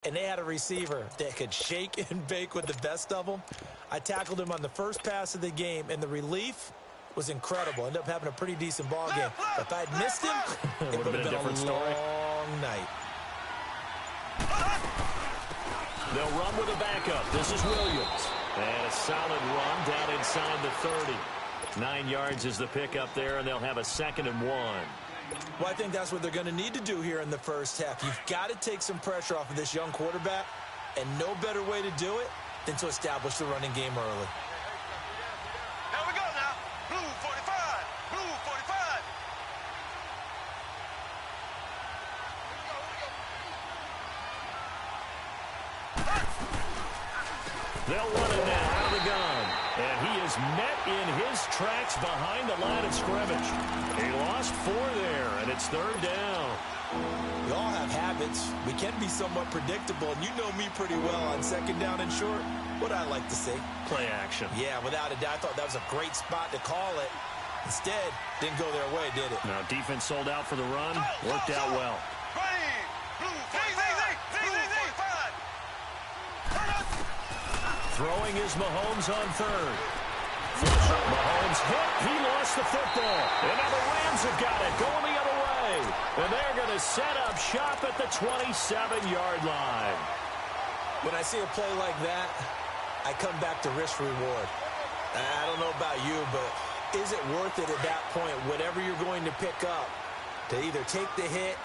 And they had a receiver that could shake and bake with the best of them. I tackled him on the first pass of the game, and the relief was incredible. Ended up having a pretty decent ball game. But if I had missed him, it would have been a long night. They'll run with a backup. This is Williams. And a solid run down inside the 30. 9 yards is the pickup there, and they'll have a 2nd and 1. Well, I think that's what they're going to need to do here in the first half. You've got to take some pressure off of this young quarterback, and no better way to do it than to establish the running game early. Here we go now. Blue 45. Blue 45. They'll run it now out of the gun. And he is met in his tracks behind the line of scrimmage. He lost 4 there, and it's 3rd down. We all have habits. We can be somewhat predictable, and you know me pretty well on 2nd down and short. What I like to say? Play action. Yeah, without a doubt. I thought that was a great spot to call it. Instead, didn't go their way, did it? Now, defense sold out for the run. Worked out well. Throwing is Mahomes on 3rd. Mahomes hit. He lost the football. And now the Rams have got it. Going the other way. And they're going to set up shop at the 27-yard line. When I see a play like that, I come back to risk reward. I don't know about you, but is it worth it at that point, whatever you're going to pick up, to either take the hit,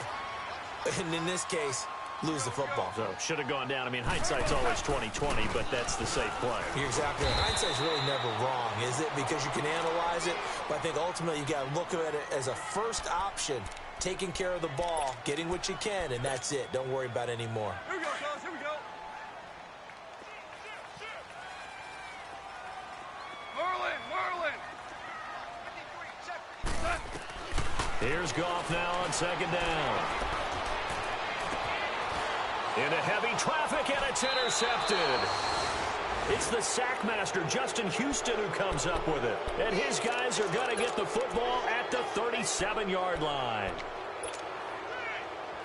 and in this case, lose the football? So, should have gone down. I mean, hindsight's always 20/20, but that's the safe play. You're exactly right. Hindsight's really never wrong, is it? Because you can analyze it, but I think ultimately you got to look at it as a first option, taking care of the ball, getting what you can, and that's it. Don't worry about it anymore. Here we go, guys. Here we go. Merlin. Here's Goff now on 2nd down. Into heavy traffic, and it's intercepted. It's the sack master, Justin Houston, who comes up with it. And his guys are going to get the football at the 37-yard line.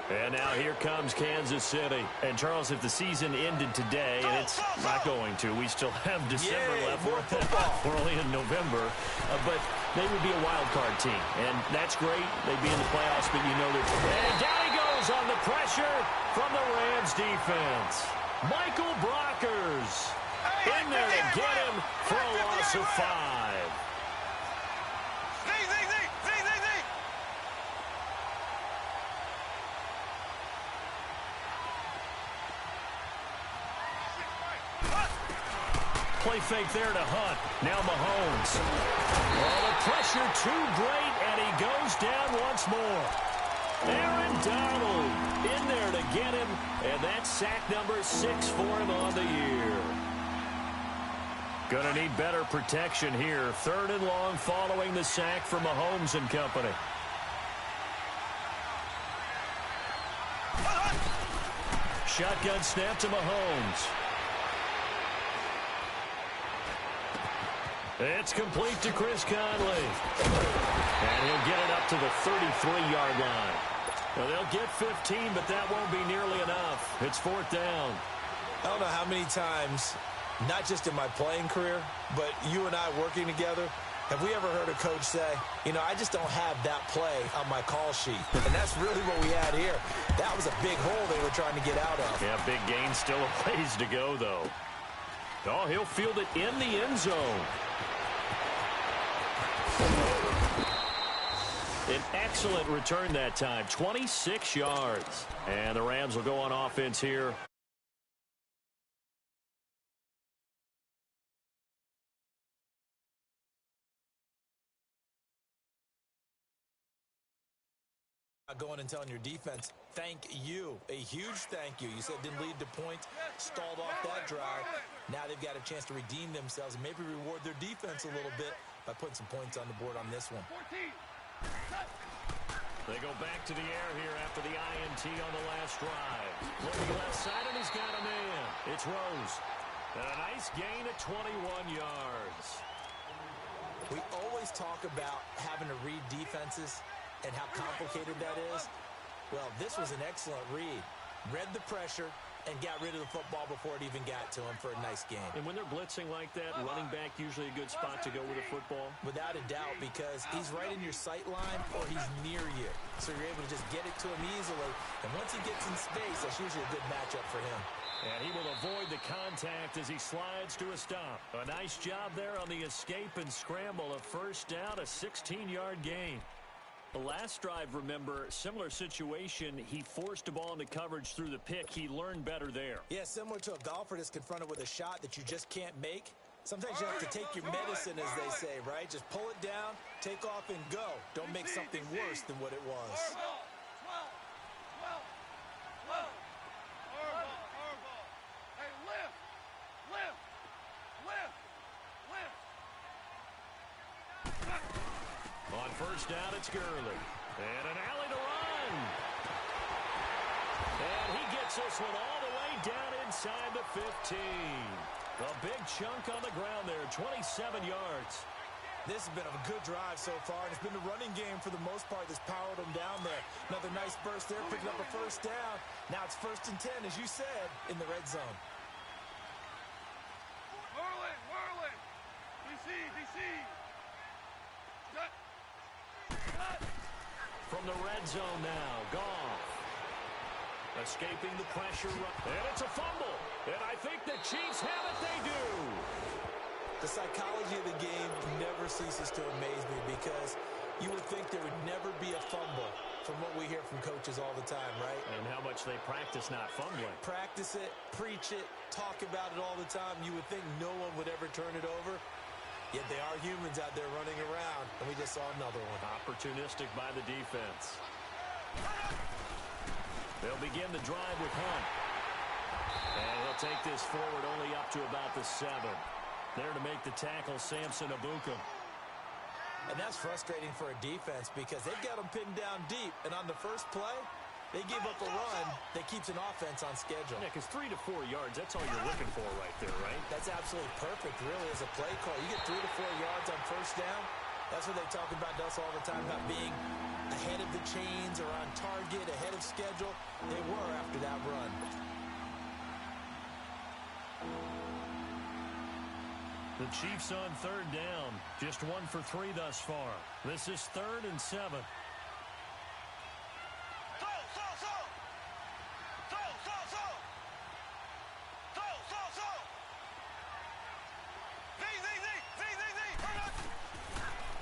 And now here comes Kansas City. And, Charles, if the season ended today, and it's not going to, we still have December left. We're only in November. But they would be a wild card team. And that's great. They'd be in the playoffs, but you know that. And down he goes on the pressure from the Rams defense. Michael Brockers in there to get him for a loss of 5. Play fake there to Hunt. Now Mahomes. Oh, the pressure too great, and he goes down once more. Aaron Donald in there to get him, and that's sack number 6 for him on the year. Gonna need better protection here. 3rd and long following the sack for Mahomes and company. Shotgun snap to Mahomes. It's complete to Chris Conley. And he'll get it up to the 33-yard line. Well, they'll get 15, but that won't be nearly enough. It's 4th down. I don't know how many times, not just in my playing career, but you and I working together, have we ever heard a coach say, you know, I just don't have that play on my call sheet. And that's really what we had here. That was a big hole they were trying to get out of. Yeah, big gain, still a ways to go, though. Oh, he'll field it in the end zone. An excellent return that time, 26 yards. And the Rams will go on offense here. Going and telling your defense, thank you. A huge thank you. You said didn't lead to points, stalled off that drive. Now they've got a chance to redeem themselves and maybe reward their defense a little bit by putting some points on the board on this one. They go back to the air here after the INT on the last drive. Looking left side, and he's got a man. It's Rose. And a nice gain at 21 yards. We always talk about having to read defenses and how complicated that is. Well, this was an excellent read. Read the pressure, and got rid of the football before it even got to him for a nice gain. And when they're blitzing like that, running back usually a good spot to go with a football? Without a doubt, because he's right in your sight line or he's near you. So you're able to just get it to him easily. And once he gets in space, that's usually a good matchup for him. And he will avoid the contact as he slides to a stop. A nice job there on the escape and scramble. A first down, a 16-yard gain. The last drive, remember, similar situation. He forced the ball into coverage through the pick. He learned better there. Yeah, similar to a golfer that's confronted with a shot that you just can't make. Sometimes you have to take your medicine, as they say, right? Just pull it down, take off, and go. Don't make something worse than what it was. On first down, it's Gurley. And an alley to run. And he gets this one all the way down inside the 15. A big chunk on the ground there, 27 yards. This has been a good drive so far, and it's been the running game for the most part that's powered them down there. Another nice burst there, picking up a first down. Now it's 1st and 10, as you said, in the red zone. Whirling. DC. From the red zone now, Goff. Escaping the pressure. And it's a fumble. And I think the Chiefs have it. They do. The psychology of the game never ceases to amaze me because you would think there would never be a fumble from what we hear from coaches all the time, right? And how much they practice not fumbling. Practice it, preach it, talk about it all the time. You would think no one would ever turn it over. Yet they are humans out there running around, and we just saw another one. Opportunistic by the defense. They'll begin the drive with Hunt. And he'll take this forward only up to about the 7. There to make the tackle, Samson Ebukam. And that's frustrating for a defense because they've got them pinned down deep, and on the first play, they give up a run that keeps an offense on schedule. Yeah, because 3 to 4 yards, that's all you're looking for right there, right? That's absolutely perfect, really, as a play call. You get 3 to 4 yards on first down. That's what they talk about to us all the time, about being ahead of the chains or on target, ahead of schedule. They were after that run. The Chiefs on 3rd down. Just 1 for 3 thus far. This is 3rd and 7.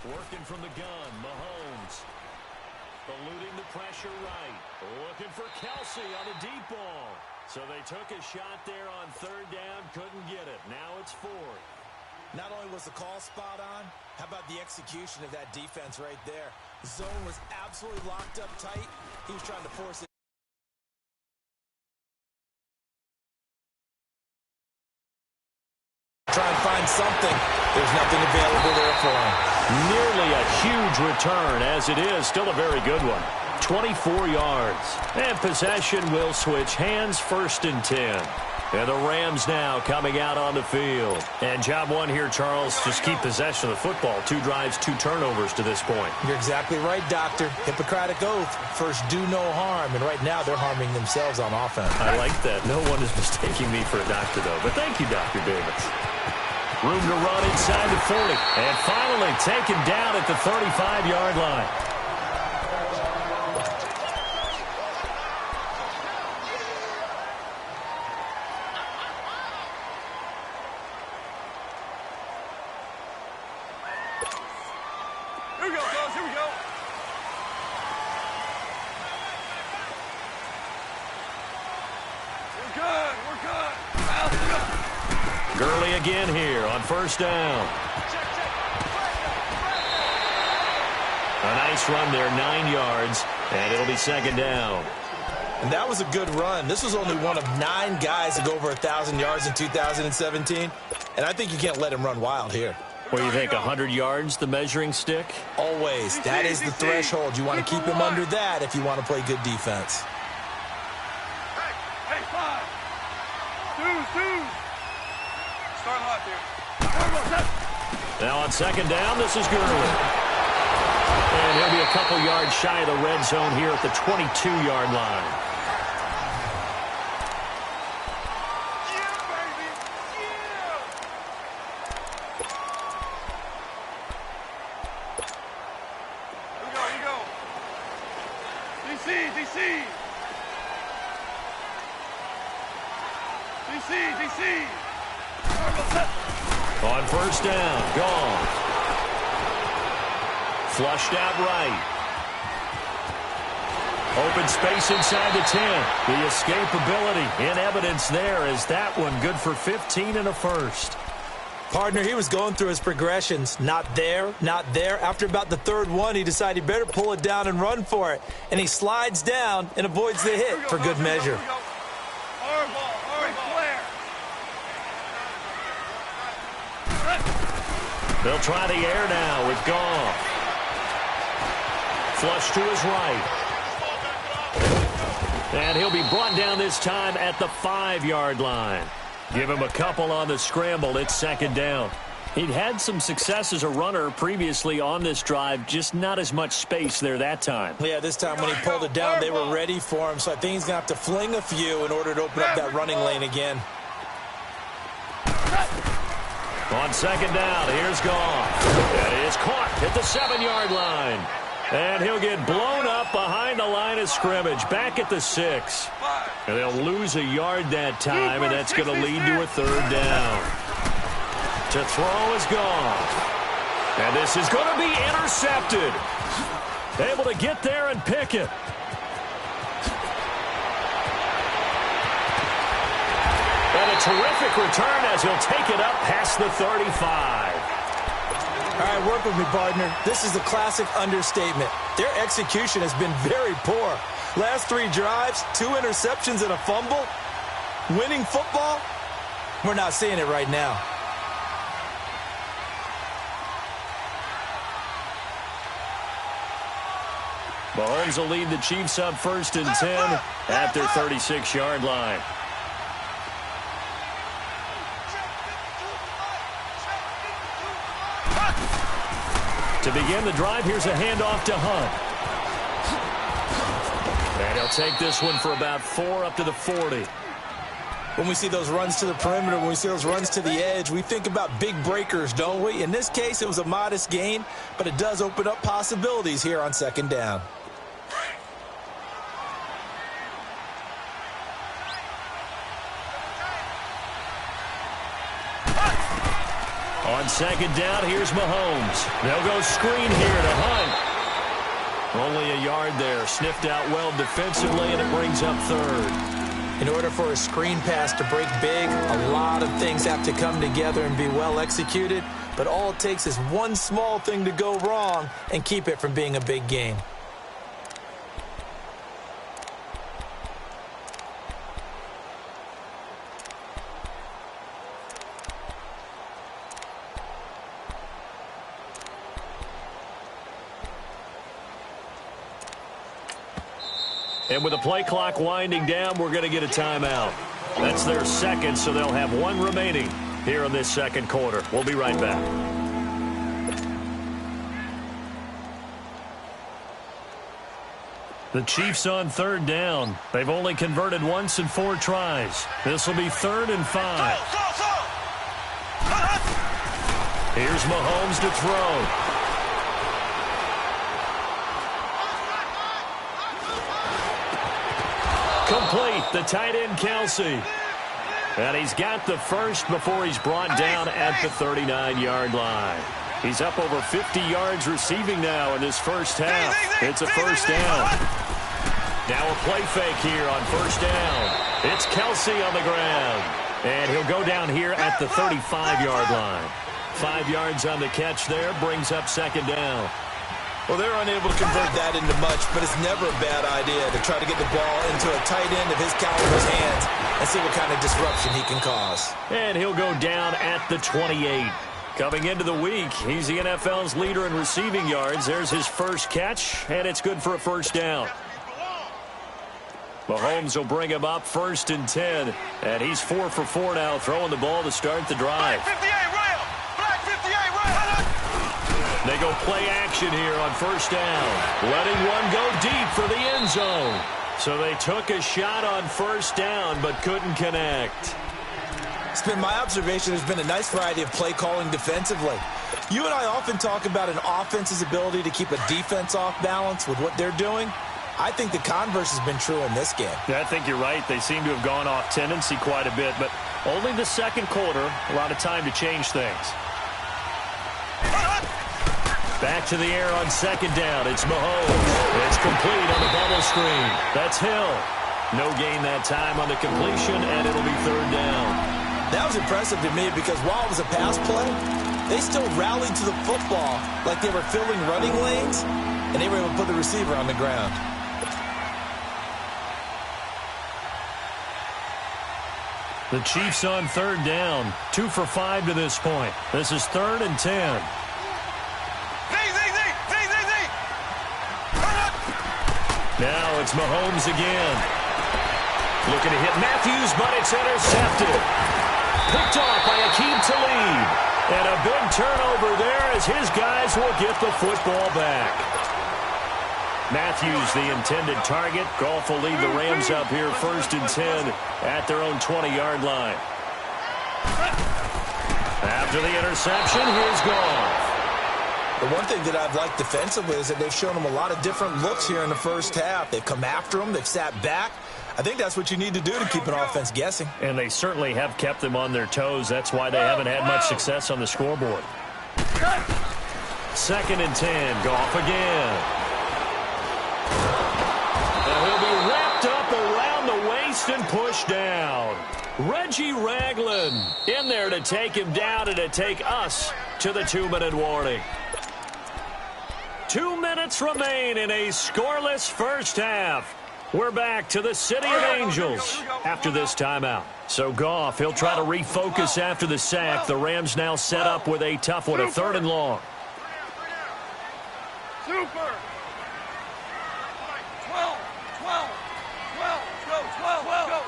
Working from the gun, Mahomes. Eluding the pressure right. Looking for Kelsey on a deep ball. So they took a shot there on 3rd down, couldn't get it. Now it's 4th. Not only was the call spot on, how about the execution of that defense right there? The zone was absolutely locked up tight. He was trying to force it. Try and find something. There's nothing available there for him. Nearly a huge return, as it is. Still a very good one. 24 yards. And possession will switch hands, 1st and 10. And the Rams now coming out on the field. And job 1 here, Charles, just keep possession of the football. 2 drives, 2 turnovers to this point. You're exactly right, Doctor. Hippocratic oath. First, do no harm. And right now, they're harming themselves on offense. I like that. No one is mistaking me for a doctor, though. But thank you, Dr. Davis. Room to run inside the 40. And finally taken down at the 35-yard line. Here we go, guys. Here we go. We're good. Gurley again here on 1st down. A nice run there, 9 yards, and it'll be 2nd down. And that was a good run. This was only one of 9 guys to go over 1,000 yards in 2017. And I think you can't let him run wild here. What do you think, 100 yards, the measuring stick? Always. That is the threshold. You want to keep him under that if you want to play good defense. Hey, 5. Dude. Start hot, dude. Now on 2nd down, this is Gurley. And he'll be a couple yards shy of the red zone here at the 22-yard line. On first down, gone. Flushed out right. Open space inside the 10. The escapability in evidence there as that one good for 15 and a first. Partner, he was going through his progressions. Not there, not there. After about the third one, he decided he better pull it down and run for it. And he slides down and avoids the hit for good measure. They'll try the air now with Goff. Flush to his right. And he'll be brought down this time at the 5-yard line. Give him a couple on the scramble. It's second down. He'd had some success as a runner previously on this drive, just not as much space there that time. Yeah, this time when he pulled it down, they were ready for him. So I think he's going to have to fling a few in order to open up that running lane again. On second down, here's Goff. That is caught at the 7-yard line. And he'll get blown up behind the line of scrimmage, back at the 6. And they'll lose a yard that time, and that's going to lead to a third down. To throw is Goff. And this is going to be intercepted. Able to get there and pick it. And a terrific return as he'll take it up past the 35. All right, work with me, partner. This is a classic understatement. Their execution has been very poor. Last 3 drives, 2 interceptions and a fumble. Winning football? We're not seeing it right now. Mahomes will lead the Chiefs up 1st and 10 at their 36-yard line. To begin the drive, here's a handoff to Hunt. And he'll take this one for about 4 up to the 40. When we see those runs to the perimeter, when we see those runs to the edge, we think about big breakers, don't we? In this case, it was a modest gain, but it does open up possibilities here on second down. On second down, here's Mahomes. They'll go screen here to Hunt. Only a yard there. Sniffed out well defensively, and it brings up third. In order for a screen pass to break big, a lot of things have to come together and be well executed. But all it takes is one small thing to go wrong and keep it from being a big gain. And with the play clock winding down, we're going to get a timeout. That's their second, so they'll have 1 remaining here in this second quarter. We'll be right back. The Chiefs on third down. They've only converted once in 4 tries. This will be 3rd and 5. Here's Mahomes to throw. Complete, the tight end, Kelsey. And he's got the first before he's brought down at the 39-yard line. He's up over 50 yards receiving now in this first half. It's a first down. Now a play fake here on first down. It's Kelsey on the ground. And he'll go down here at the 35-yard line. 5 yards on the catch there, brings up second down. Well, they're unable to convert that into much, but it's never a bad idea to try to get the ball into a tight end of his caliber's hands and see what kind of disruption he can cause. And he'll go down at the 28. Coming into the week, he's the NFL's leader in receiving yards. There's his first catch, and it's good for a first down. Mahomes will bring him up 1st and 10, and he's 4 for 4 now, throwing the ball to start the drive. They go play action here on first down, letting one go deep for the end zone. So they took a shot on first down, but couldn't connect. It's been my observation there's been a nice variety of play calling defensively. You and I often talk about an offense's ability to keep a defense off balance with what they're doing. I think the converse has been true in this game. Yeah, I think you're right. They seem to have gone off tendency quite a bit, but only the second quarter, a lot of time to change things. Back to the air on second down. It's Mahomes. It's complete on the bubble screen. That's Hill. No gain that time on the completion, and it'll be third down. That was impressive to me because while it was a pass play, they still rallied to the football like they were filling running lanes, and they were able to put the receiver on the ground. The Chiefs on third down. 2 for 5 to this point. This is 3rd and 10. Now it's Mahomes again. Looking to hit Matthews, but it's intercepted. Picked off by Akeem Talib. And a big turnover there as his guys will get the football back. Matthews, the intended target. Goff will lead the Rams up here 1st and 10 at their own 20-yard line. After the interception, here's Goff. The one thing that I've liked defensively is that they've shown them a lot of different looks here in the first half. They've come after them. They've sat back. I think that's what you need to do to keep an offense guessing. And they certainly have kept them on their toes. That's why they haven't had much success on the scoreboard. 2nd and 10. Goff again. And he'll be wrapped up around the waist and pushed down. Reggie Ragland in there to take him down and to take us to the 2-minute warning. 2 minutes remain in a scoreless first half. We're back to the City of Angels after this timeout. So Goff, he'll try to refocus after the sack. The Rams now set up with a tough one, a 3rd and long. Super. 12, 12, 12, go, 12, go.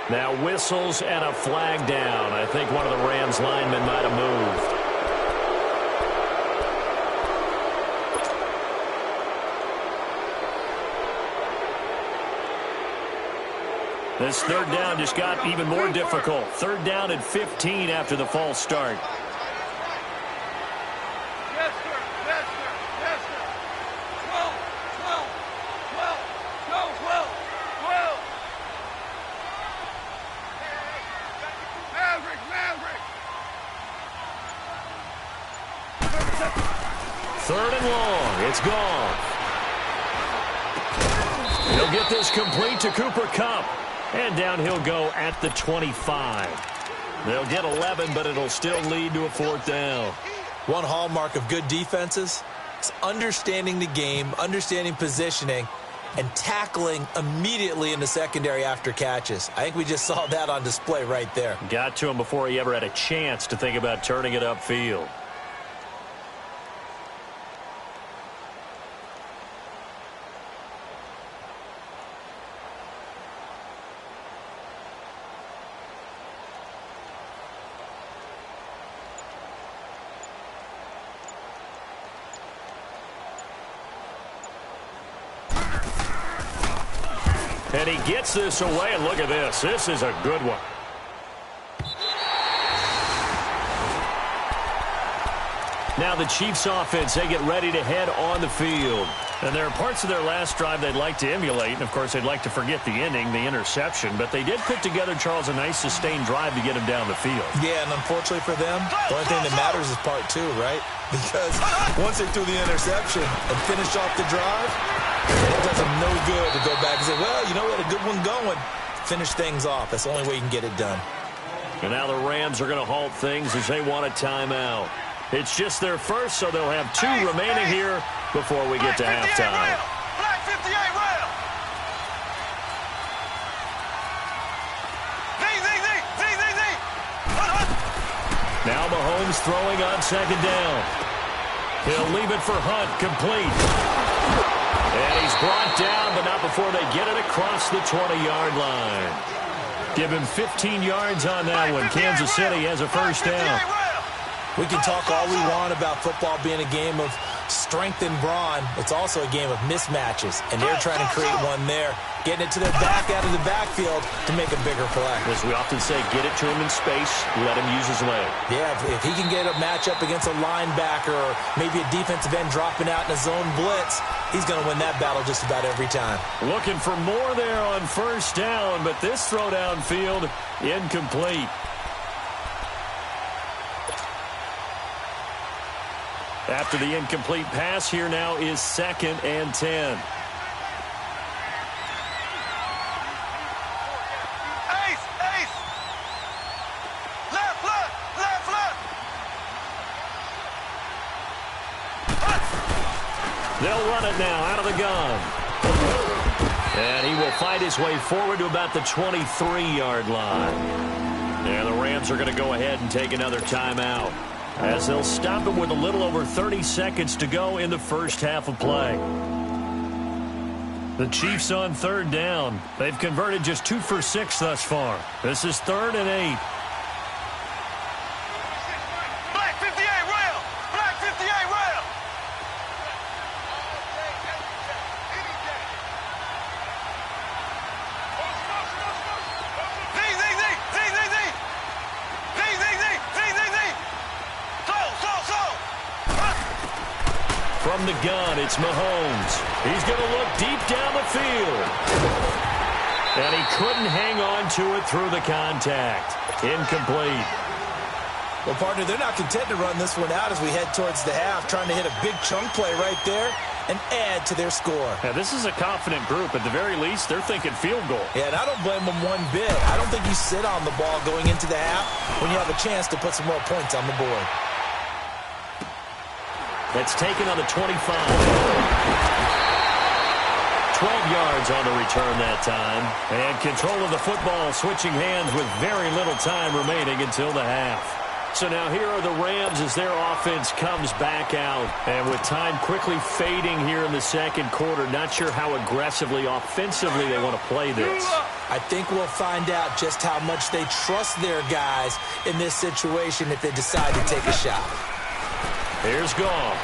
Now whistles and a flag down. I think one of the Rams linemen might have moved. This 3rd down just got even more difficult. 3rd down and 15 after the false start. Yes, sir. Yes, sir. Yes, sir. 12, 12, 12, go, 12, 12. Maverick, Maverick. 3rd and long. It's gone. He'll get this complete to Cooper Kupp. And down he'll go at the 25. They'll get 11, but it'll still lead to a 4th down. One hallmark of good defenses is understanding the game, understanding positioning, and tackling immediately in the secondary after catches. I think we just saw that on display right there. Got to him before he ever had a chance to think about turning it upfield. And he gets this away, and look at this. This is a good one. Now the Chiefs offense, they get ready to head on the field. And there are parts of their last drive they'd like to emulate. And, of course, they'd like to forget the ending, the interception. But they did put together, Charles, a nice sustained drive to get him down the field. Yeah, and unfortunately for them, the only thing that matters is part 2, right? Because once they threw the interception and finished off the drive, it does them no good to go back and say, well, you know, we had a good one going. Finish things off. That's the only way you can get it done. And now the Rams are going to halt things as they want a timeout. It's just their first, so they'll have 2 remaining here before we get to halftime. Black 58 rail. Now Mahomes throwing on 2nd down. He'll leave it for Hunt, complete. And he's brought down, but not before they get it across the 20-yard line. Give him 15 yards on that one. Kansas City has a first down. We can talk all we want about football being a game of strength and brawn. It's also a game of mismatches, and they're trying to create one there. getting it to their back out of the backfield to make a bigger play. As we often say, get it to him in space, let him use his leg. Yeah, if he can get a matchup against a linebacker or maybe a defensive end dropping out in a zone blitz, he's going to win that battle just about every time. Looking for more there on first down, but this throw downfield, incomplete. After the incomplete pass, here now is 2nd and 10. They'll run it now out of the gun. And he will fight his way forward to about the 23-yard line. And the Rams are going to go ahead and take another timeout, as they'll stop it with a little over 30 seconds to go in the first half of play. The Chiefs on 3rd down. They've converted just 2 for 6 thus far. This is 3rd and 8. Black 58 rail! Black 58 rail! From the gun, it's Mahomes. He's going to look deep down the field. And he couldn't hang on to it through the contact. Incomplete. Well, partner, they're not content to run this one out as we head towards the half, trying to hit a big chunk play right there and add to their score. Yeah, this is a confident group. At the very least, they're thinking field goal. Yeah, and I don't blame them one bit. I don't think you sit on the ball going into the half when you have a chance to put some more points on the board. That's taken on the 25. 12 yards on the return that time. And control of the football switching hands with very little time remaining until the half. So now here are the Rams as their offense comes back out. And with time quickly fading here in the second quarter, not sure how aggressively, offensively they want to play this. I think we'll find out just how much they trust their guys in this situation if they decide to take a shot. Here's Goff.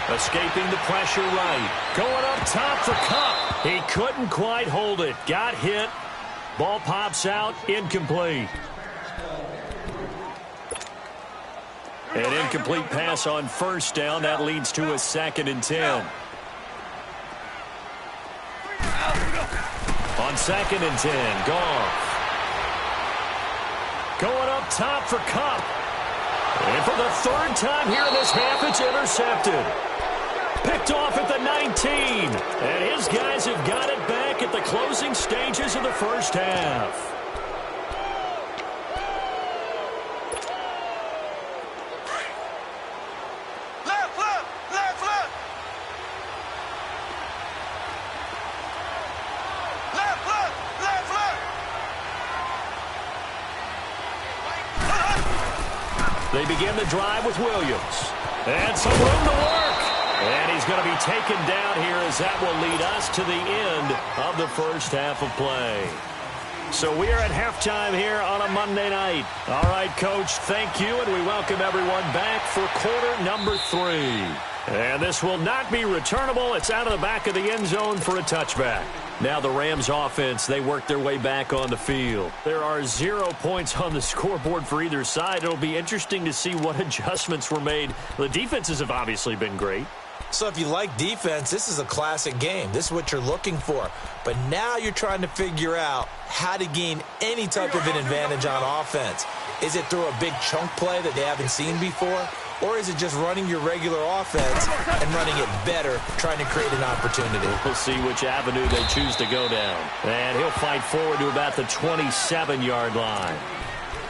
Escaping the pressure right. Going up top for Kupp. He couldn't quite hold it. Got hit. Ball pops out. Incomplete. An incomplete pass on first down. That leads to a 2nd and 10. On 2nd and 10, Goff. Going up top for Kupp. And for the 3rd time here in this half, it's intercepted. Picked off at the 19. And his guys have got it back at the closing stages of the first half. They begin the drive with Williams. And some room to work. And he's going to be taken down here as that will lead us to the end of the first half of play. So we are at halftime here on a Monday night. All right, Coach, thank you, and we welcome everyone back for quarter number 3. And this will not be returnable. It's out of the back of the end zone for a touchback. Now the Rams offense, they work their way back on the field. There are 0 points on the scoreboard for either side. It'll be interesting to see what adjustments were made. The defenses have obviously been great. So if you like defense, this is a classic game. This is what you're looking for. But now you're trying to figure out how to gain any type of an advantage on offense. Is it through a big chunk play that they haven't seen before? Or is it just running your regular offense and running it better, trying to create an opportunity? We'll see which avenue they choose to go down. And he'll fight forward to about the 27-yard line.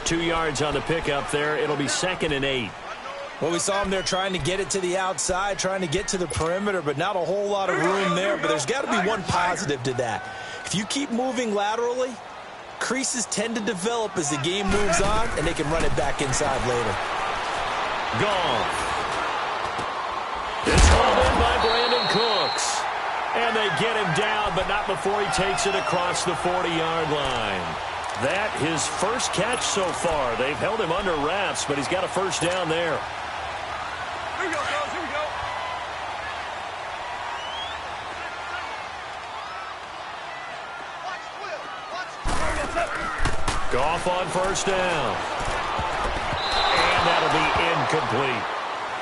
2 yards on the pickup there. It'll be 2nd and 8. Well, we saw him there trying to get it to the outside, trying to get to the perimeter, but not a whole lot of room there. But there's got to be one positive to that. If you keep moving laterally, creases tend to develop as the game moves on, and they can run it back inside later. Goff. It's hauled in by Brandon Cooks. And they get him down, but not before he takes it across the 40-yard line. That his first catch so far. They've held him under wraps, but he's got a first down there. Here we go, girls. Here we go. 2 Goff on first down. And that'll be incomplete.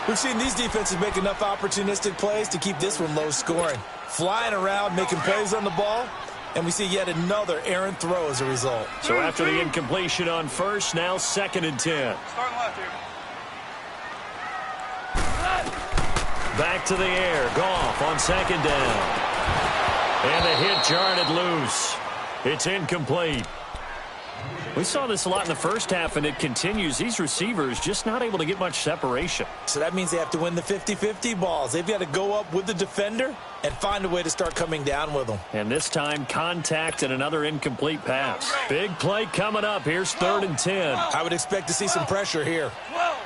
We've seen these defenses make enough opportunistic plays to keep this one low scoring. Flying around, making plays on the ball, and we see yet another errant throw as a result. So after the incompletion on first, now 2nd and 10. Starting left here. Back to the air. Goff on 2nd down. And the hit jarred it loose. It's incomplete. We saw this a lot in the first half, and it continues. These receivers just not able to get much separation. So that means they have to win the 50-50 balls. They've got to go up with the defender and find a way to start coming down with them. And this time, contact and another incomplete pass. Big play coming up. Here's 3rd and 10. I would expect to see some pressure here. 12.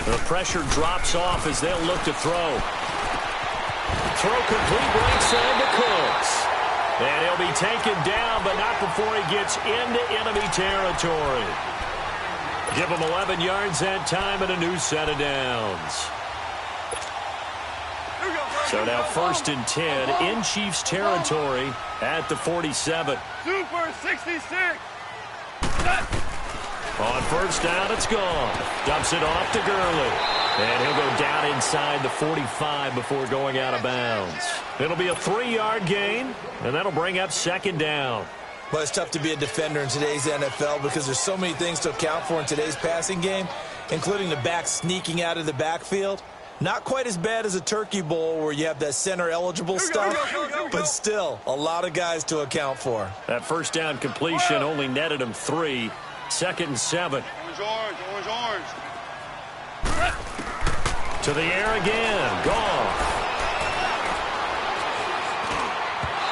The pressure drops off as they'll look to throw. Throw complete right side to Cooks. And he'll be taken down, but not before he gets into enemy territory. Give him 11 yards that time and a new set of downs. So now 1st and 10 in Chiefs territory at the 47. Super 66. On first down, it's gone. Dumps it off to Gurley. And he'll go down inside the 45 before going out of bounds. It'll be a 3-yard gain, and that'll bring up 2nd down. Well, it's tough to be a defender in today's NFL because there's so many things to account for in today's passing game, including the back sneaking out of the backfield. Not quite as bad as a turkey bowl where you have that center-eligible stuff, but still a lot of guys to account for. That first down completion only netted him 3. 2nd and 7. Orange. To the air again. Goff.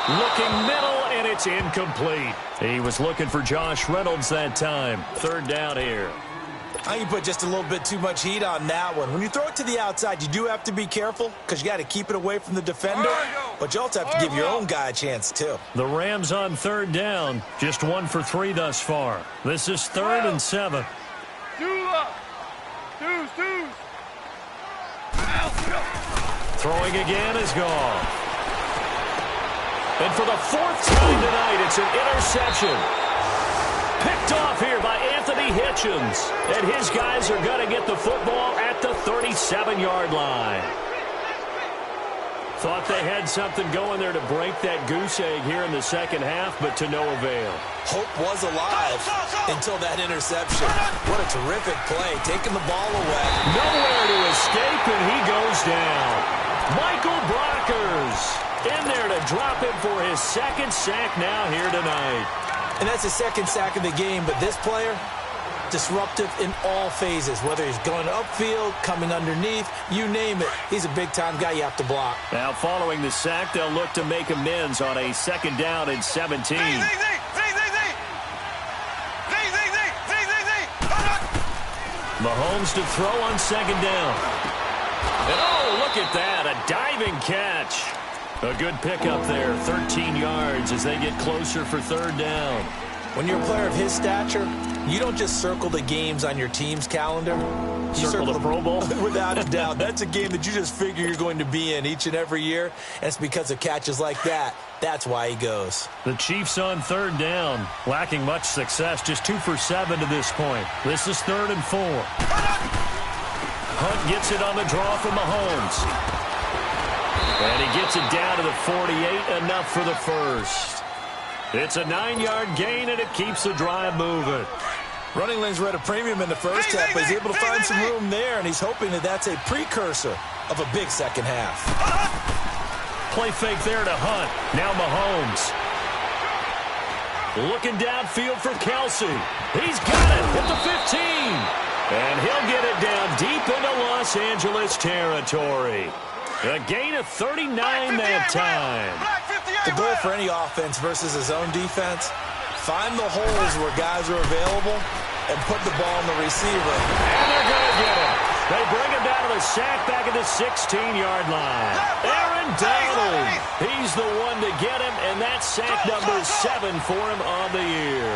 Looking middle, and it's incomplete. He was looking for Josh Reynolds that time. 3rd down here. I think you put just a little bit too much heat on that one. When you throw it to the outside, you do have to be careful because you got to keep it away from the defender, but you also have to give your own guy a chance too. The Rams on 3rd down, just 1 for 3 thus far. This is 3rd and 7. Deuce. Throwing again is Goff. And for the 4th time tonight, it's an interception. Picked off here by Anthony Hitchens. And his guys are going to get the football at the 37-yard line. Thought they had something going there to break that goose egg here in the second half, but to no avail. Hope was alive until that interception. What a terrific play, taking the ball away. Nowhere to escape, and he goes down. Michael Brockers in there to drop him for his 2nd sack now here tonight. And that's the 2nd sack of the game, but this player, disruptive in all phases, whether he's going upfield, coming underneath, you name it. He's a big-time guy you have to block. Now, following the sack, they'll look to make amends on a 2nd down and 17. Mahomes to throw on 2nd down. And oh, look at that, a diving catch. A good pickup there, 13 yards as they get closer for 3rd down. When you're a player of his stature, you don't just circle the games on your team's calendar. You circle the Pro Bowl? Without a doubt. That's a game that you just figure you're going to be in each and every year. And it's because of catches like that. That's why he goes. The Chiefs on 3rd down, lacking much success, just 2 for 7 to this point. This is 3rd and 4. Hunt gets it on the draw from Mahomes. And he gets it down to the 48, enough for the first. It's a 9-yard gain, and it keeps the drive moving. Running lanes were at a premium in the first half, but he's able to find some room there, and he's hoping that that's a precursor of a big second half. Play fake there to Hunt. Now Mahomes. Looking downfield for Kelsey. He's got it at the 15. And he'll get it down deep into Los Angeles territory. A gain of 39 that time. The goal for any offense versus his own defense, find the holes where guys are available and put the ball on the receiver. And they're going to get it. They bring him down to the sack back at the 16-yard line. Aaron Donald, he's the one to get him, and that's sack number 7 for him on the year.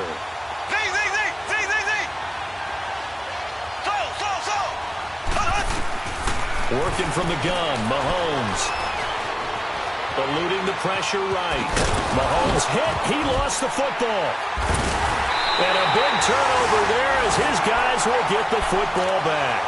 Working from the gun, Mahomes. Eluding the pressure right. Mahomes hit. He lost the football. And a big turnover there as his guys will get the football back.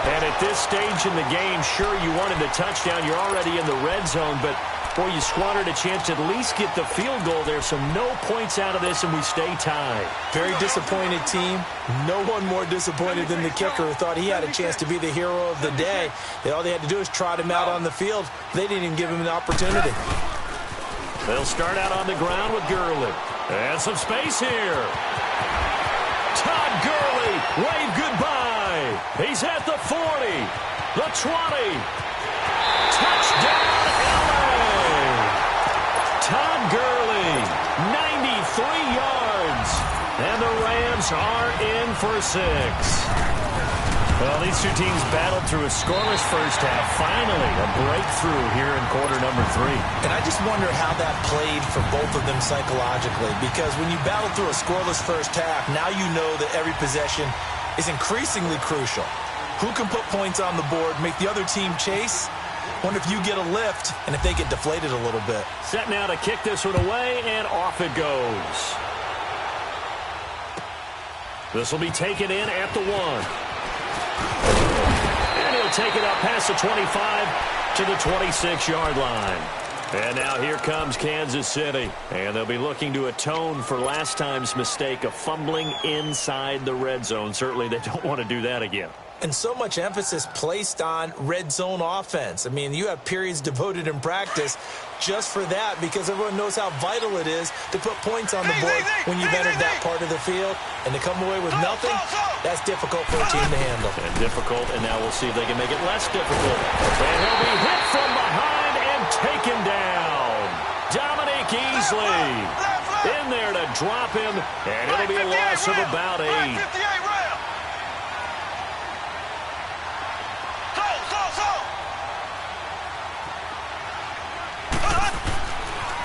And at this stage in the game, sure, you wanted the touchdown. You're already in the red zone, but boy, you squandered a chance to at least get the field goal there. So no points out of this, and we stay tied. Very disappointed team. No one more disappointed than the kicker, who thought he had a chance to be the hero of the day. All they had to do was trot him out on the field. They didn't even give him an opportunity. They'll start out on the ground with Gurley. And some space here. Todd Gurley, wave goodbye. He's at the 40, the 20. Touchdown, LA. Todd Gurley, 93 yards. And the Rams are in for 6. Well, these two teams battled through a scoreless first half. Finally, a breakthrough here in quarter number 3. And I just wonder how that played for both of them psychologically, because when you battle through a scoreless first half, now you know that every possession is increasingly crucial. Who can put points on the board, make the other team chase? Wonder if you get a lift and if they get deflated a little bit. Set now to kick this one away, and off it goes. This will be taken in at the 1. And he'll take it up past the 25 to the 26-yard line. And now here comes Kansas City. And they'll be looking to atone for last time's mistake of fumbling inside the red zone. Certainly they don't want to do that again. And so much emphasis placed on red zone offense. I mean, you have periods devoted in practice just for that, because everyone knows how vital it is to put points on the board when you've entered that part of the field. And to come away with nothing, that's difficult for a team to handle. And difficult, and now we'll see if they can make it less difficult. And he'll be hit from behind and taken down. Dominique Easley in there to drop him, and it'll be a loss of about 8.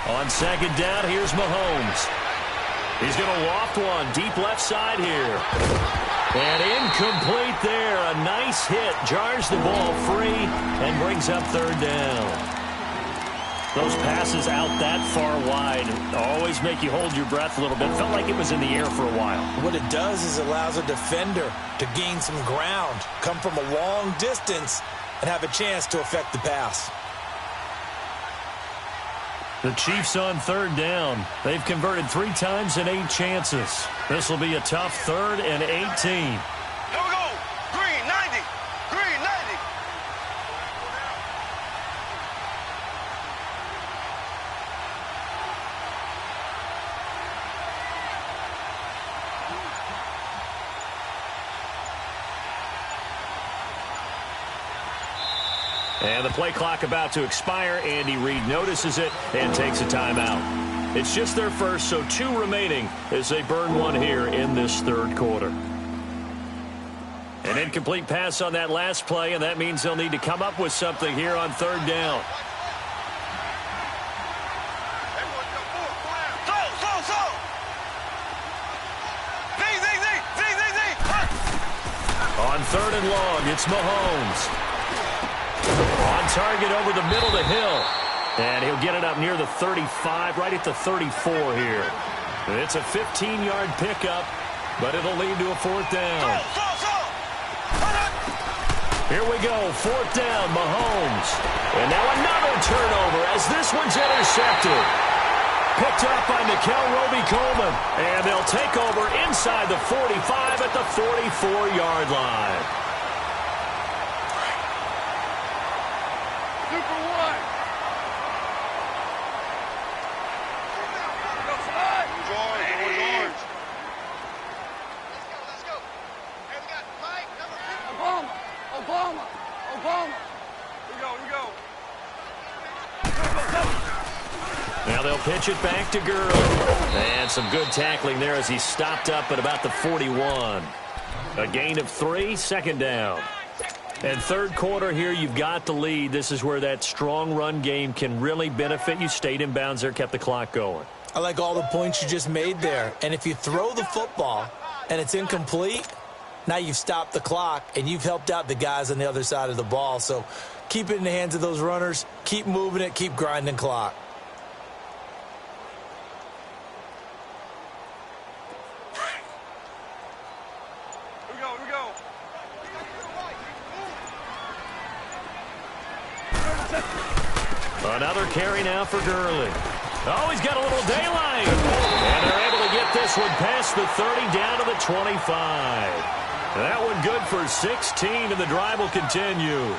On second down, here's Mahomes. He's going to loft one deep left side here. And incomplete there. A nice hit. Jars the ball free and brings up third down. Those passes out that far wide always make you hold your breath a little bit. Felt like it was in the air for a while. What it does is it allows a defender to gain some ground, come from a long distance, and have a chance to affect the pass. The Chiefs on third down. They've converted 3 times in 8 chances. This will be a tough 3rd and 18. Here we go. Green 90. Green 90. And the play clock about to expire. Andy Reid notices it and takes a timeout. It's just their first, so 2 remaining as they burn one here in this 3rd quarter. An incomplete pass on that last play, and that means they'll need to come up with something here on 3rd down. On 3rd and long, it's Mahomes. On target over the middle to Hill. And he'll get it up near the 35, right at the 34 here. It's a 15-yard pickup, but it'll lead to a 4th down. Here we go, 4th down, Mahomes. And now another turnover as this one's intercepted. Picked up by Nikel Roby-Coleman. And they'll take over inside the 45 at the 44-yard line. Now they'll pitch it back to Gurley. And some good tackling there as he stopped up at about the 41. A gain of 3, 2nd down. And 3rd quarter here, you've got the lead. This is where that strong run game can really benefit you. Stayed in bounds there, kept the clock going. I like all the points you just made there. And if you throw the football and it's incomplete, now you've stopped the clock and you've helped out the guys on the other side of the ball. So Keep it in the hands of those runners. Keep moving it. Keep grinding clock. Here we go. Another carry now for Gurley. Oh, he's got a little daylight. And they're able to get this one past the 30 down to the 25. That one good for 16, and the drive will continue.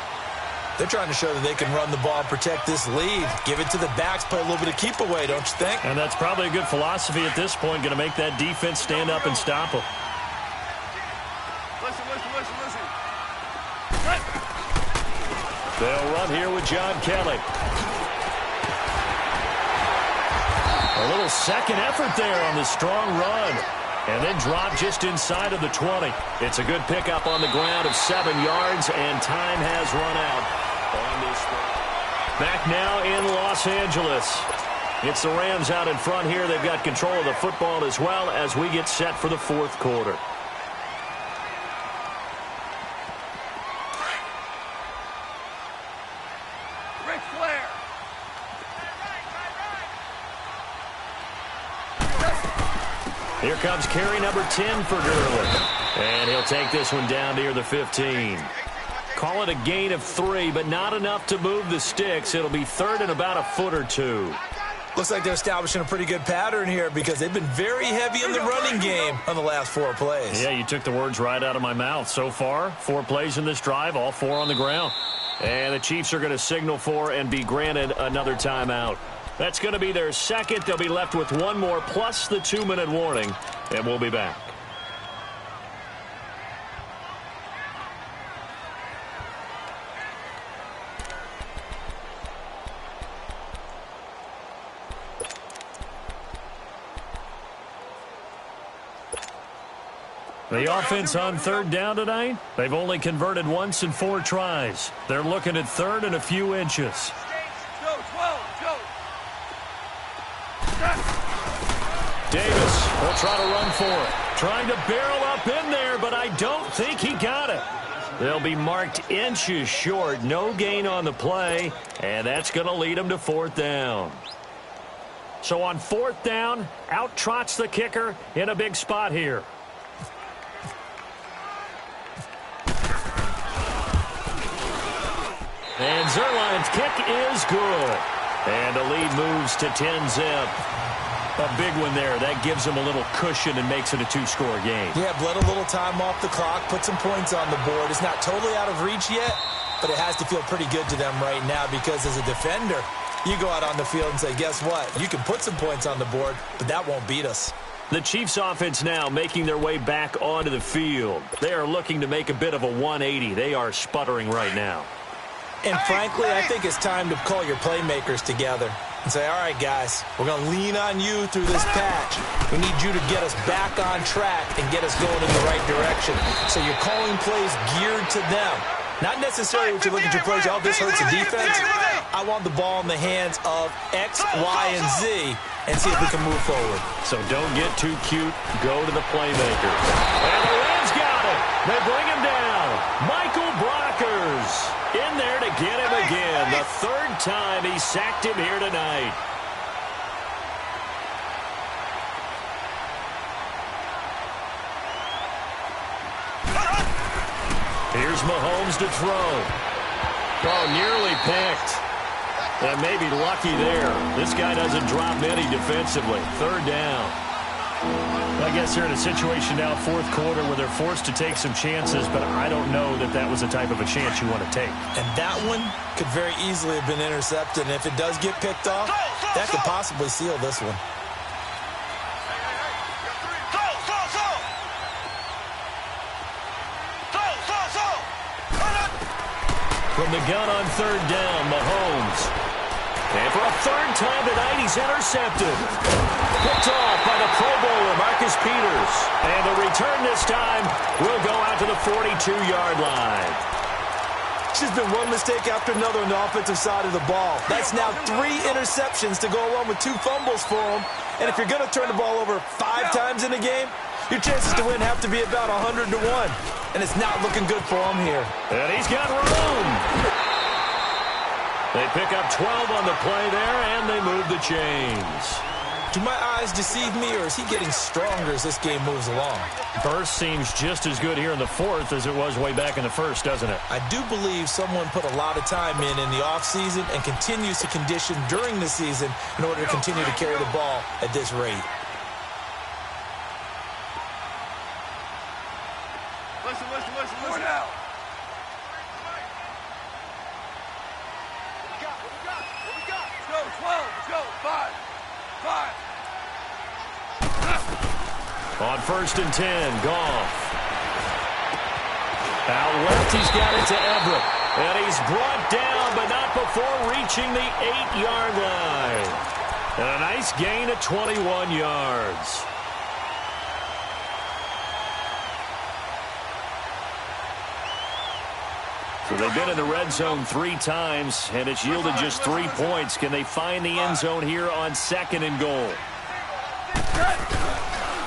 They're trying to show that they can run the ball and protect this lead. Give it to the backs, play a little bit of keep away, don't you think? And that's probably a good philosophy at this point, going to make that defense stand up and stop them. Listen. They'll run here with John Kelly. A little second effort there on the strong run. And then drop just inside of the 20. It's a good pickup on the ground of 7 yards, and time has run out on this one. Back now in Los Angeles. It's the Rams out in front here. They've got control of the football as well as we get set for the fourth quarter. Ric Flair. Here comes carry number 10 for Gurley. And he'll take this one down near the 15. Call it a gain of 3, but not enough to move the sticks. It'll be third and about a foot or two. Looks like they're establishing a pretty good pattern here because they've been very heavy in the running game on the last 4 plays. Yeah, you took the words right out of my mouth. So far, 4 plays in this drive, all 4 on the ground. And the Chiefs are going to signal for and be granted another timeout. That's going to be their second. They'll be left with 1 more plus the 2-minute warning, and we'll be back. The offense on third down tonight, they've only converted once in 4 tries. They're looking at third and a few inches. Go, 12, go. Davis will try to run for it. Trying to barrel up in there, but I don't think he got it. They'll be marked inches short. No gain on the play, and that's going to lead them to 4th down. So on 4th down, out trots the kicker in a big spot here. And Zerline's kick is good. And the lead moves to 10-zip. A big one there. That gives them a little cushion and makes it a 2-score game. Yeah, bled a little time off the clock, put some points on the board. It's not totally out of reach yet, but it has to feel pretty good to them right now because as a defender, you go out on the field and say, guess what? You can put some points on the board, but that won't beat us. The Chiefs offense now making their way back onto the field. They are looking to make a bit of a 180. They are sputtering right now. And frankly, I think it's time to call your playmakers together and say, all right, guys, we're going to lean on you through this patch. We need you to get us back on track and get us going in the right direction. So you're calling plays geared to them. Not necessarily when you look at your plays, oh, this hurts the defense. I want the ball in the hands of X, Y, and Z and see if we can move forward. So don't get too cute. Go to the playmakers. And the Rams got it. They bring him down. Michael Brockers in there to get him again. The 3rd time he sacked him here tonight. Here's Mahomes to throw. Oh, nearly picked. And maybe lucky there. This guy doesn't drop many defensively. 3rd down. I guess they're in a situation now, 4th quarter, where they're forced to take some chances, but I don't know that that was the type of a chance you want to take. And that one could very easily have been intercepted. And if it does get picked off, that could possibly seal this one. From the gun on 3rd down, Mahomes. And for a 3rd time tonight, he's intercepted. Picked off by the Pro Bowler, Marcus Peters. And the return this time will go out to the 42-yard line. It's just been one mistake after another on the offensive side of the ball. That's now 3 interceptions to go along with 2 fumbles for him. And if you're going to turn the ball over 5 times in a game, your chances to win have to be about 100 to 1. And it's not looking good for him here. And he's got room. They pick up 12 on the play there, and they move the chains. Do my eyes deceive me, or is he getting stronger as this game moves along? Burst seems just as good here in the fourth as it was way back in the first, doesn't it? I do believe someone put a lot of time in the offseason and continues to condition during the season in order to continue to carry the ball at this rate. Listen. Now. What we got? Let's go, 12. Let's go, 5. On 1st and 10, Goff. Out left, he's got it to Everett. And he's brought down, but not before reaching the 8-yard line. And a nice gain of 21 yards. So they've been in the red zone 3 times, and it's yielded just 3 points. Can they find the end zone here on 2nd and goal?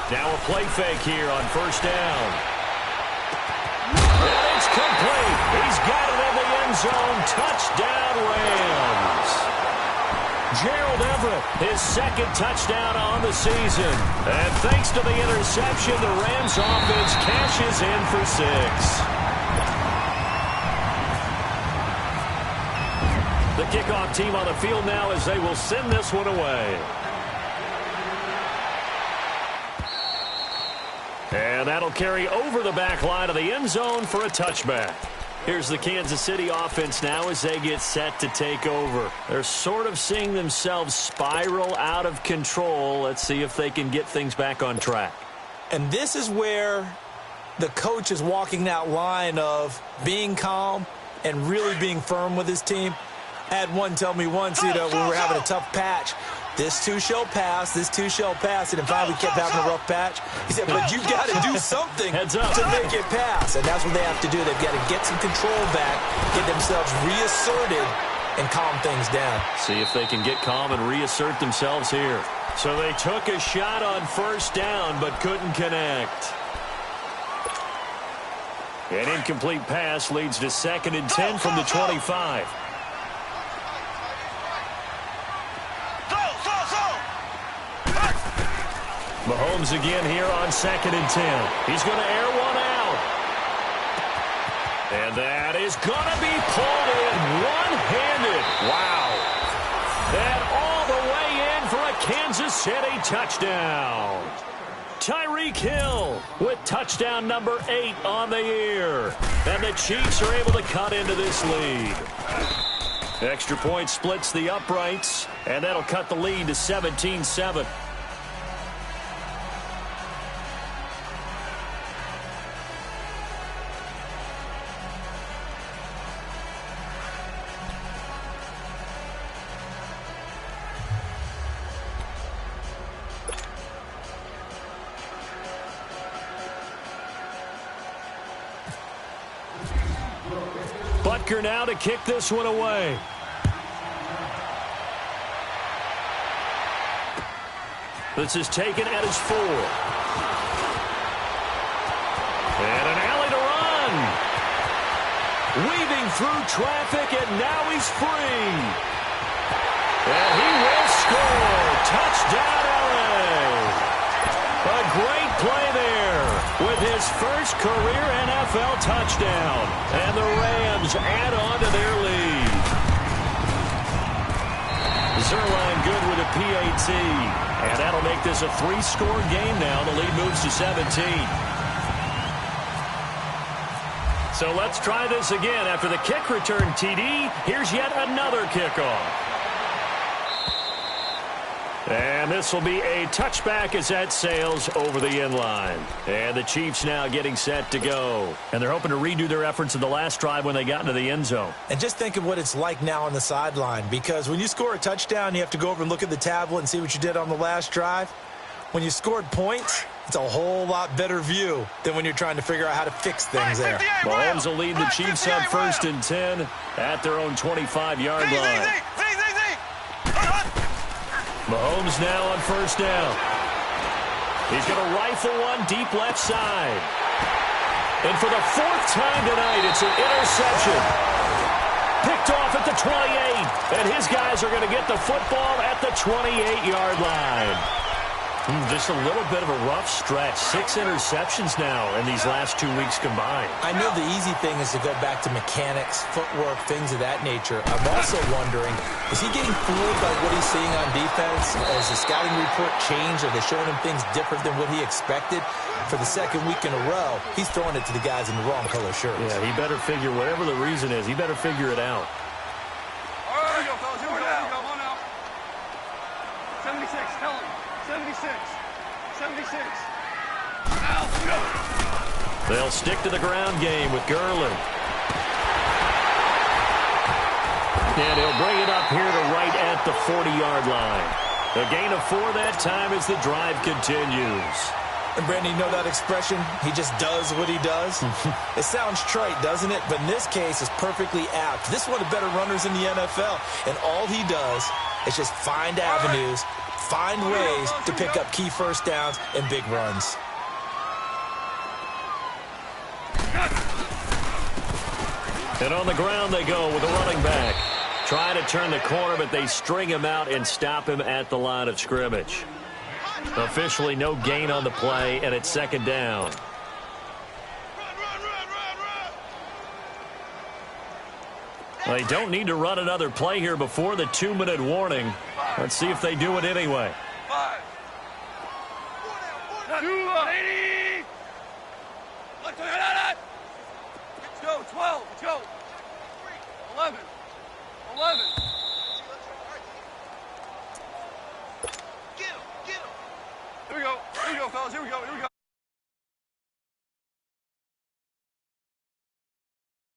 Now a play fake here on 1st down. And it's complete. He's got it in the end zone. Touchdown, Rams. Gerald Everett, his 2nd touchdown on the season. And thanks to the interception, the Rams offense cashes in for 6. The kickoff team on the field now as they will send this one away. And that'll carry over the back line of the end zone for a touchback. Here's the Kansas City offense now as they get set to take over. They're sort of seeing themselves spiral out of control. Let's see if they can get things back on track. And this is where the coach is walking that line of being calm and really being firm with his team. I had one tell me once, when we were having a tough patch, this too shall pass, and then finally we kept having a rough patch. He said, but you've got to do something to make it pass, and that's what they have to do. They've got to get some control back, get themselves reasserted, and calm things down. See if they can get calm and reassert themselves here. So they took a shot on 1st down, but couldn't connect. An incomplete pass leads to 2nd and 10 from the 25. Mahomes again here on 2nd and 10. He's going to air one out. And that is going to be pulled in one-handed. Wow. And all the way in for a Kansas City touchdown. Tyreek Hill with touchdown number 8 on the year. And the Chiefs are able to cut into this lead. Extra point splits the uprights, and that'll cut the lead to 17-7. Butker now to kick this one away. This is taken at his 4. And an alley to run. Weaving through traffic, and now he's free. And he will score. Touchdown, LA. A great play there with his first career NFL touchdown. And the Rams add on to their lead. Zerline good with a PAT. And that'll make this a 3-score game now. The lead moves to 17. So let's try this again. After the kick return TD, here's yet another kickoff. And this will be a touchback as that sails over the end line. And the Chiefs now getting set to go. And they're hoping to redo their efforts in the last drive when they got into the end zone. And just think of what it's like now on the sideline, because when you score a touchdown, you have to go over and look at the tablet and see what you did on the last drive. When you scored points, it's a whole lot better view than when you're trying to figure out how to fix things there. Mahomes will lead the Chiefs on 1st and 10 at their own 25-yard line. Mahomes now on 1st down. He's going to rifle one deep left side. And for the 4th time tonight, it's an interception. Picked off at the 28. And his guys are going to get the football at the 28-yard line. Just a little bit of a rough stretch. 6 interceptions now in these last 2 weeks combined. I know the easy thing is to go back to mechanics, footwork, things of that nature. I'm also wondering, is he getting fooled by what he's seeing on defense? Has the scouting report changed? Are they showing him things different than what he expected? For the second week in a row, he's throwing it to the guys in the wrong color shirts. Yeah, he better figure, whatever the reason is, he better figure it out. All right, here we go, fellas. Here we go. One out. 76, tell him. 76. 76. Now, go. They'll stick to the ground game with Gurley. And he'll bring it up here to right at the 40-yard line. A gain of 4 that time as the drive continues. And, Brandon, you know that expression? He just does what he does? It sounds trite, doesn't it? But in this case, it's perfectly apt. This is one of the better runners in the NFL. And all he does is just find avenues, find ways to pick up key first downs and big runs. And on the ground they go with the running back. Trying to turn the corner, but they string him out and stop him at the line of scrimmage. Officially no gain on the play, and it's second down. They don't need to run another play here before the 2-minute warning. Let's see if they do it anyway. 5. 2, 80. Let's go. 12. Let's go.